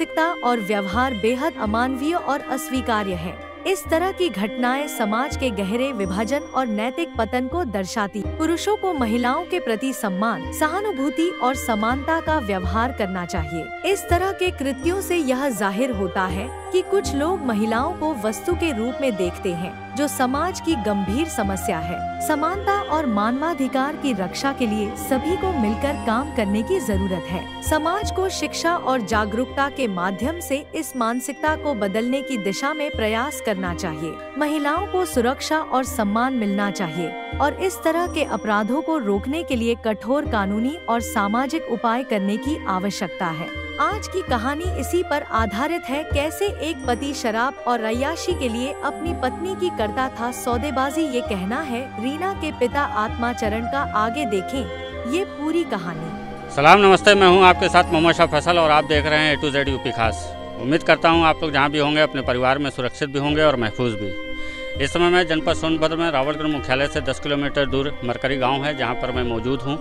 मानसिकता और व्यवहार बेहद अमानवीय और अस्वीकार्य है। इस तरह की घटनाएं समाज के गहरे विभाजन और नैतिक पतन को दर्शाती। पुरुषों को महिलाओं के प्रति सम्मान, सहानुभूति और समानता का व्यवहार करना चाहिए। इस तरह के कृत्यों से यह जाहिर होता है कि कुछ लोग महिलाओं को वस्तु के रूप में देखते हैं, जो समाज की गंभीर समस्या है। समानता और मानवाधिकार की रक्षा के लिए सभी को मिलकर काम करने की जरूरत है। समाज को शिक्षा और जागरूकता के माध्यम से इस मानसिकता को बदलने की दिशा में प्रयास करना चाहिए। महिलाओं को सुरक्षा और सम्मान मिलना चाहिए और इस तरह के अपराधों को रोकने के लिए कठोर कानूनी और सामाजिक उपाय करने की आवश्यकता है। आज की कहानी इसी पर आधारित है, कैसे एक पति शराब और अय्याशी के लिए अपनी पत्नी की करता था सौदेबाजी। ये कहना है रीना के पिता आत्माचरण का। आगे देखें ये पूरी कहानी। सलाम, नमस्ते। मैं हूं आपके साथ मोहम्मद शाह फैसल और आप देख रहे हैं A to Z यूपी खास। उम्मीद करता हूं आप लोग जहां भी होंगे अपने परिवार में सुरक्षित भी होंगे और महफूज भी। इस समय मैं जनपद सोनभद्र में रावलगढ़ मुख्यालय से 10 किलोमीटर दूर मरकरी गाँव है, जहाँ पर मैं मौजूद हूँ।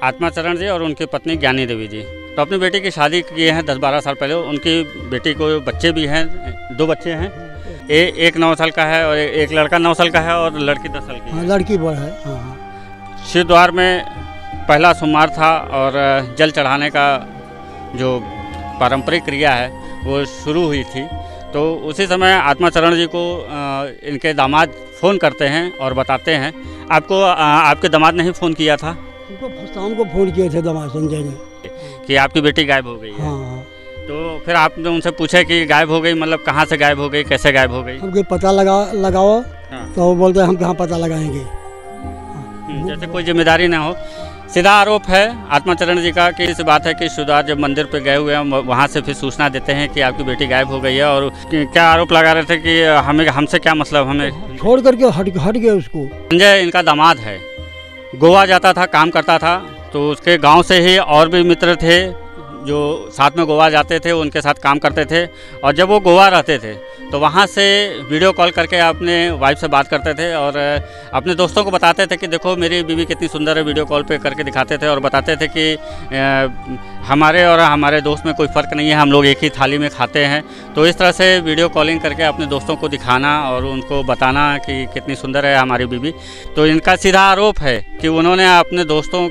आत्माचरण जी और उनकी पत्नी ज्ञानी देवी जी तो अपनी बेटी की शादी किए हैं 10-12 साल पहले। उनकी बेटी को बच्चे भी हैं, 2 बच्चे हैं। एक 9 साल का है और एक लड़का 9 साल का है और लड़की 10 साल की है। लड़की बड़ा है। शिव द्वार में पहला सोमवार था और जल चढ़ाने का जो पारंपरिक क्रिया है वो शुरू हुई थी। तो उसी समय आत्माचरण जी को इनके दामाद फ़ोन करते हैं और बताते हैं। आपको आपके दामाद ने ही फ़ोन किया था? उनको शाम को फ़ोन किए थे दामाद संजय ने कि आपकी बेटी गायब हो गई है। हाँ। तो फिर आपने उनसे पूछा कि गायब हो गई, मतलब कहाँ से गायब हो गई, कैसे गायब हो गई? हमको पता लगाओ। हाँ। तो वो बोलते हैं हम कहाँ पता लगाएंगे। जैसे कोई जिम्मेदारी ना हो। सीधा आरोप है आत्माचरण जी का कि इस बात है कि सुधार जब मंदिर पे गए हुए हैं वहाँ से फिर सूचना देते हैं कि आपकी बेटी गायब हो गई है। और क्या आरोप लगा रहे थे कि हमसे क्या मतलब, हमें छोड़ करके हट गए उसको। संजय इनका दामाद है, गोवा जाता था, काम करता था। तो उसके गांव से ही और भी मित्र थे जो साथ में गोवा जाते थे, उनके साथ काम करते थे। और जब वो गोवा रहते थे तो वहाँ से वीडियो कॉल करके अपने वाइफ से बात करते थे और अपने दोस्तों को बताते थे कि देखो मेरी बीवी कितनी सुंदर है। वीडियो कॉल पे करके दिखाते थे और बताते थे कि हमारे और हमारे दोस्त में कोई फ़र्क नहीं है, हम लोग एक ही थाली में खाते हैं। तो इस तरह से वीडियो कॉलिंग करके अपने दोस्तों को दिखाना और उनको बताना कि कितनी सुंदर है हमारी बीवी। तो इनका सीधा आरोप है कि उन्होंने अपने दोस्तों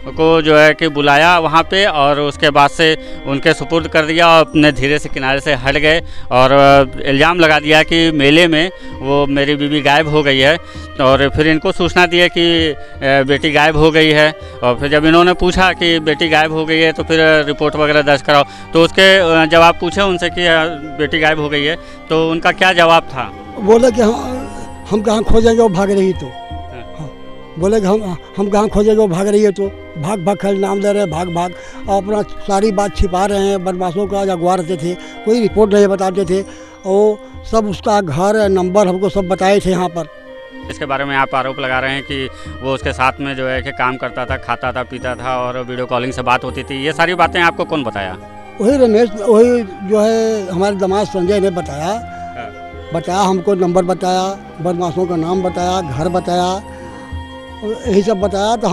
को जो है कि बुलाया वहाँ पे और उसके बाद से उनके सुपुर्द कर दिया और अपने धीरे से किनारे से हट गए और इल्ज़ाम लगा दिया कि मेले में वो मेरी बीवी गायब हो गई है। और फिर इनको सूचना दी कि बेटी गायब हो गई है। और फिर जब इन्होंने पूछा कि बेटी गायब हो गई है तो फिर रिपोर्ट वगैरह दर्ज कराओ। तो उसके जवाब पूछे उनसे कि बेटी गायब हो गई है, तो उनका क्या जवाब था? बोले कि हम कहाँ खोजेंगे, वो भाग रही तो। बोले कि हम कहाँ खोजेंगे, वो भाग रही है तो। भाग कर नाम ले रहे, भाग और अपना सारी बात छिपा रहे हैं। बदमाशों का अगवा रहते थे, कोई रिपोर्ट नहीं बताते थे। और सब उसका घर नंबर हमको सब बताए थे यहाँ पर। इसके बारे में आप आरोप लगा रहे हैं कि वो उसके साथ में जो है कि काम करता था, खाता था, पीता था और वीडियो कॉलिंग से बात होती थी। ये सारी बातें आपको कौन बताया? वही रमेश, वही जो है हमारे दामाद संजय ने बताया हमको। नंबर बताया, बदमाशों का नाम बताया, घर बताया, यही सब बताया। तो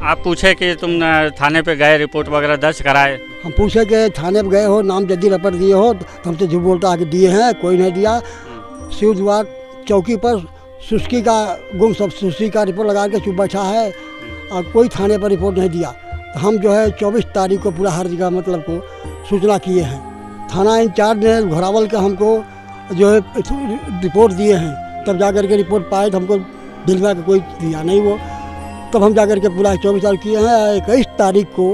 आप पूछे कि तुम थाने पे गए, रिपोर्ट वगैरह दर्ज कराए? हम पूछे कि थाने पे गए हो, नाम जल्दी रपट दिए हो? तो हमसे झूठ बोलता है कि दिए हैं, कोई नहीं दिया। शिव द्वार चौकी पर सुस्की का रिपोर्ट लगा के चुप बैठा है और कोई थाने पर रिपोर्ट नहीं दिया। तो हम जो है 24 तारीख को पूरा हर जगह मतलब को सूचना किए हैं। थाना इंचार्ज ने घोरावल का हमको जो है रिपोर्ट दिए हैं, तब जा कर के रिपोर्ट पाए। तो हमको दिलवा के कोई दिया नहीं वो, तब हम जा कर के पूरा 24 तारीख किए हैं। 21 तारीख को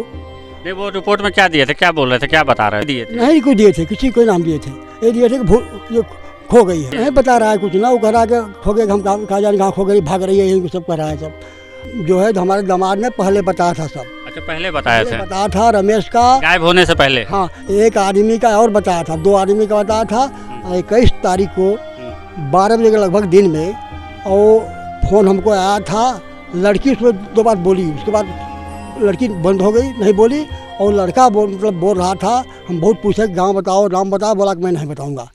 नहीं, वो रिपोर्ट में क्या दिए थे, क्या बोल रहे थे, क्या बता रहे दिए थे? नहीं कुछ दिए थे, किसी को नाम दिए थे। ये दिए थे कि ये खो गई है, नहीं बता रहा है कुछ ना। वो कह रहा है कि खो गई, हम कहा जाने कहाँ खो गई, भाग रही है, यही सब कह रहा है। सब जो है हमारे दामाद ने पहले बताया था सब। अच्छा, पहले बताया था रमेश का गायब होने से पहले। हाँ, एक आदमी का और बताया था, 2 आदमी का बताया था। 21 तारीख को 12 बजे के लगभग दिन में और फ़ोन हमको आया था। लड़की उसमें 2 बार बोली, उसके बाद लड़की बंद हो गई, नहीं बोली। और लड़का बोल रहा था। हम बहुत पूछे गांव बताओ, नाम बताओ, बोला कि मैं नहीं बताऊंगा,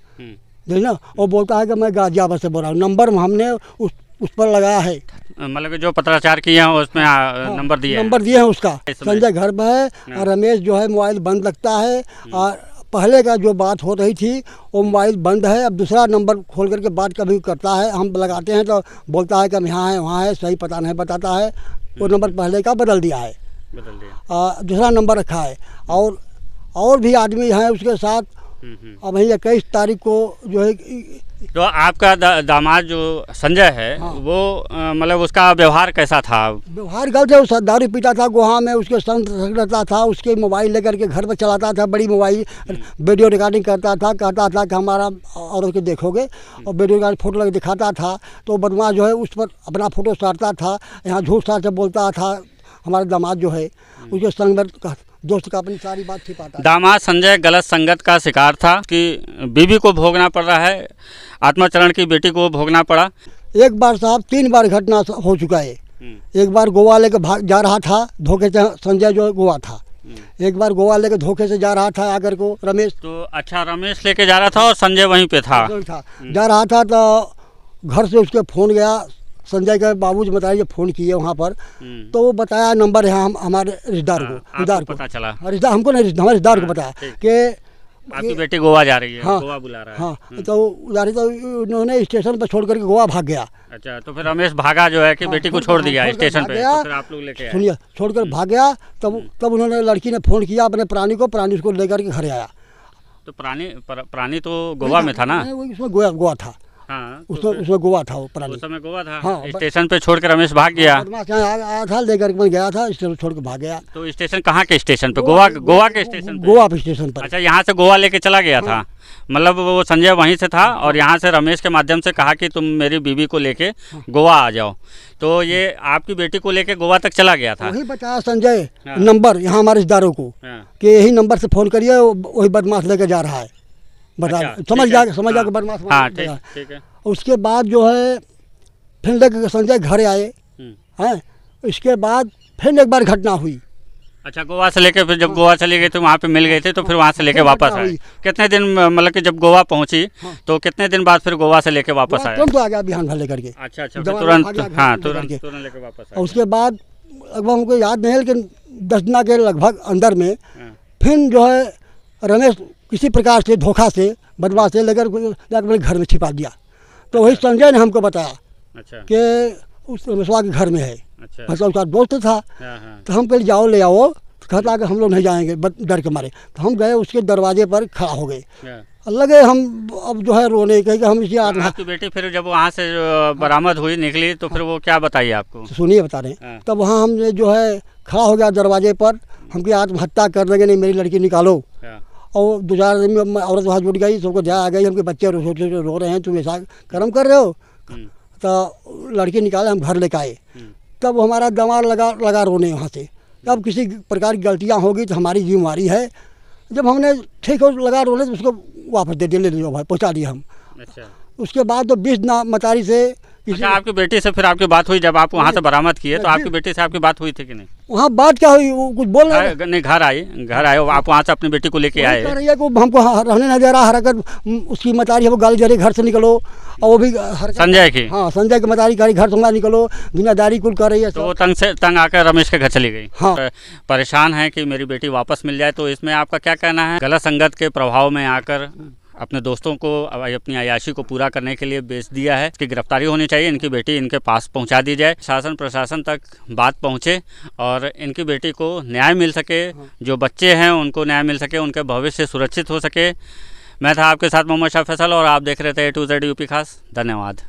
देखना। और बोलता है कि मैं गाजियाबाद से बोल रहा हूँ। नंबर हमने उस पर लगाया है, मतलब कि जो पत्राचार किए हैं उसमें नंबर दिए हैं उसका। संजय घर पर है और रमेश जो है मोबाइल बंद लगता है और पहले का जो बात हो रही थी वो मोबाइल बंद है। अब दूसरा नंबर खोल करके बात कभी करता है, हम लगाते हैं तो बोलता है कि हम यहाँ है वहाँ है, सही पता नहीं बताता है। वो नंबर पहले का बदल दिया है, दूसरा नंबर रखा है। और भी आदमी हैं उसके साथ। अब वही 21 तारीख को जो है। तो आपका दामाद जो संजय है, हाँ। वो मतलब उसका व्यवहार कैसा था? व्यवहार गलत है। वो दारू पीता था, गुहा में उसके संग रहता था, उसके मोबाइल लेकर के घर पर चलाता था, बड़ी मोबाइल, वीडियो रिकॉर्डिंग करता था, कहता था कि हमारा औरत के देखोगे, और वीडियो रिकॉर्डिंग फोटो लगे दिखाता था। तो बदमाश जो है उस पर अपना फोटो सारता था, यहाँ झूठ साठ बोलता था। हमारा दामाद जो है उसके संग में दोस्त का अपनी सारी बात छिपाता। दामाद संजय गलत संगत का शिकार था कि बीवी को भोगना पड़ रहा है, आत्माचरण की बेटी को भोगना पड़ा। एक बार साहब 3 बार घटना हो चुका है। एक बार गोवा लेकर भाग जा रहा था धोखे से, संजय जो गोवा था। एक बार गोवा लेकर धोखे से जा रहा था आकर को रमेश। तो अच्छा, रमेश लेके जा रहा था और संजय वहीं पे था। जा रहा था तो घर से उसके फ़ोन गया, संजय के बाबूजी बताइए फ़ोन किए वहाँ पर। तो वो बताया नंबर है हमारे रिश्तेदार को, रिश्तेदार को पता चला। रिश्तेदार हमको नहीं, हमारे रिश्तेदार को बताया कि आपकी बेटी गोवा जा रही है। हाँ, गोवा बुला रहा है। हाँ, तो उन्होंने स्टेशन पर छोड़ करके गोवा भाग गया। अच्छा, तो फिर रमेश भागा जो है कि बेटी को छोड़ दिया स्टेशन पे, तो फिर आप लोग लेके आए। सुनिए, छोड़कर भाग गया। तब उन्होंने, लड़की ने फ़ोन किया अपने प्राणी को, प्राणी उसको लेकर के घर आया। तो प्राणी तो गोवा में था ना? उसमें गोवा था। हाँ, उसमें गोवा था वो प्राणी। उस समय गोवा था। हाँ, स्टेशन पे छोड़ कर रमेश भाग गया। आया था, लेकर के गया था, स्टेशन छोड़ के भाग गया। तो स्टेशन कहाँ के स्टेशन पे? गोवा के स्टेशन पे? गोवा स्टेशन पर। अच्छा, यहाँ से गोवा लेके चला गया था। मतलब वो संजय वहीं से था और यहाँ से रमेश के माध्यम से कहा कि तुम मेरी बीवी को लेके गोवा आ जाओ। तो ये आपकी बेटी को लेके गोवा तक चला गया था। वही बताया संजय नंबर यहाँ हमारे रिश्तेदारों को कि यही नंबर से फ़ोन करिए, वही बदमाश लेके जा रहा है। बता, समझ जा के बदमाश। हाँ, ठीक है। उसके बाद जो है फिर लेकर संजय घर आए हैं। इसके बाद फिर एक बार घटना हुई। अच्छा, गोवा से लेके फिर जब गोवा चले गए तो वहाँ पे मिल गए थे, तो फिर वहाँ से लेके वापस आए। कितने दिन, मतलब कि जब गोवा पहुँची तो कितने दिन बाद फिर गोवा से लेके वापस आए? तुरंत आ गया बिहान भर लेकर के। अच्छा, तुरंत। हाँ, तुरंत लेके वापस आए। उसके बाद लगभग हमको याद नहीं है, लेकिन 10 दिन के लगभग अंदर में फिर जो है रमेश किसी प्रकार से धोखा से बदमाश से लेकर जाकर घर में छिपा दिया। तो वही संजय ने हमको बताया कि उस रमेशवा के घर में है। मतलब उसका दोस्त था। तो हम कल जाओ ले आओ, तो कहता कि हम लोग नहीं जाएंगे डर के मारे। तो हम गए, उसके दरवाजे पर खड़ा हो गए। लगे हम अब जो है रोने के, हम इसी आपकी बेटी फिर जब वहाँ से बरामद हुई, निकली, तो फिर वो क्या बताइए आपको? सुनिए बता रहे हैं। तब वहाँ हमने जो है खड़ा हो गया दरवाजे पर, हमकी आत्महत्या कर देंगे, नहीं मेरी लड़की निकालो। और 2-4 दिन में औरत वहाँ जुट गई, सबको दया आ गई, हमके बच्चे रो रहे हैं, तुम ऐसा कर्म कर रहे हो। तो लड़की निकाले, हम घर लेकर आए। तब हमारा दिमाग लगा रोने वहाँ से। अब किसी प्रकार की गलतियाँ होगी तो हमारी जिम्मेवारी है। जब हमने ठीक हो लगा रोने तो उसको वापस दे दिया, ले लियो भाई, पहुँचा दिया हम। अच्छा। उसके बाद तो 20 मतारी से। अच्छा, आपकी बेटी से फिर आपकी बात हुई जब आप वहाँ से बरामद किए, तो आपकी बेटी से आपकी बात हुई थी कि नहीं? वहाँ बात क्या हुई, वो कुछ बोल रहा नहीं, घर आए आप वहाँ से अपनी बेटी को लेके आए। हमको रहने नहीं दे रहा, हरकत उसकी मतारी वो गाली जरे घर से निकलो। और वो भी संजय की, हाँ, संजय की मतारी करी घर से निकलो, दुनियादारी कुल कर रही है। तो वो तंग आकर रमेश के घर चली गई। हाँ। परेशान है कि मेरी बेटी वापस मिल जाए। तो इसमें आपका क्या कहना है? गलत संगत के प्रभाव में आकर अपने दोस्तों को अपनी अयाशी को पूरा करने के लिए बेच दिया है। इसकी गिरफ्तारी होनी चाहिए, इनकी बेटी इनके पास पहुंचा दी जाए, शासन प्रशासन तक बात पहुंचे और इनकी बेटी को न्याय मिल सके। जो बच्चे हैं उनको न्याय मिल सके, उनके भविष्य सुरक्षित हो सके। मैं था आपके साथ मोहम्मद शाह फैसल और आप देख रहे थे A to Z यूपी खास। धन्यवाद।